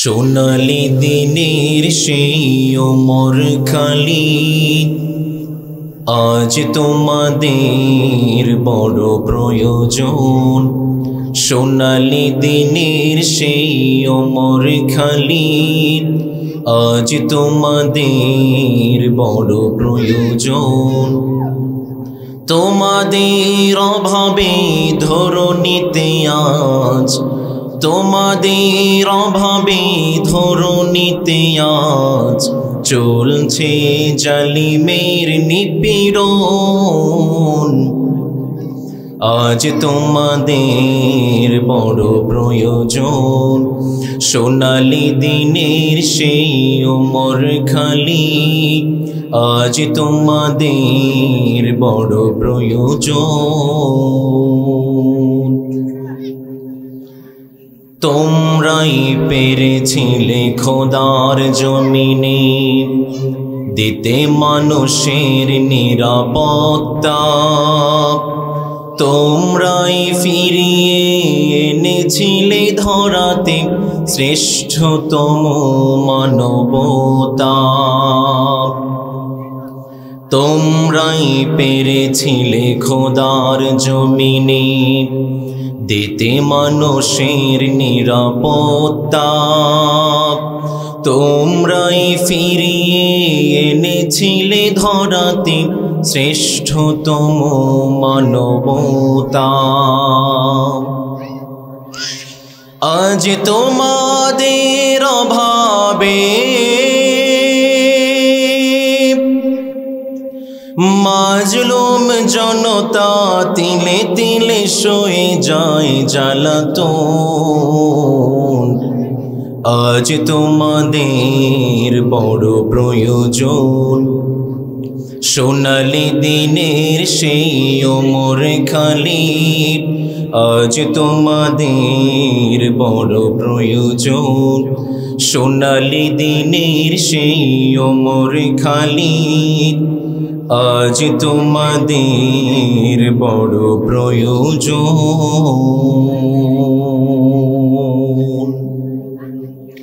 সোনালি দিনের সেই ওমর খালিদ, আজ তোমাদের বড় প্রয়োজন। সোনালি দিনের সেই ওমর খালিদ, আজ তোমাদের বড় প্রয়োজন। তোমাদের অভাবে ধরণীতে আজ, তোমাদের অভাবে ধরণীতে আজ চলছে জালিমের নিপীড়ন। আজ তোমাদের বড় প্রয়োজন। সোনালি দিনের সেই ওমর খালিদ, আজ তোমাদের বড় প্রয়োজন। তোমরাই পেরেছিলে খোদার জমিনে দিতে মানুষের নিরাপত্তা। তোমরাই ফিরিয়ে এনেছিলে ধরাতে শ্রেষ্ঠতম মানবতা। তোমরাই পেরেছিলে খোদার জমিনে দিতে মানুষের নিরাপত্তা। তোমরাই ফিরিয়ে এনেছিলে ধরাতে শ্রেষ্ঠতম মানবতা। আজ তোমাদের অভাবে মাজলুম জনতা তিলে তিলে সয়ে যায় জ্বালাতন। আজ তোমাদের বড় প্রয়োজন। সোনালি দিনের সেই ওমর খালিদ, আজ তোমাদের বড় প্রয়োজন। সোনালি দিনের সেই ওমর খালিদ, আজ তোমাদের বড় প্রয়োজন।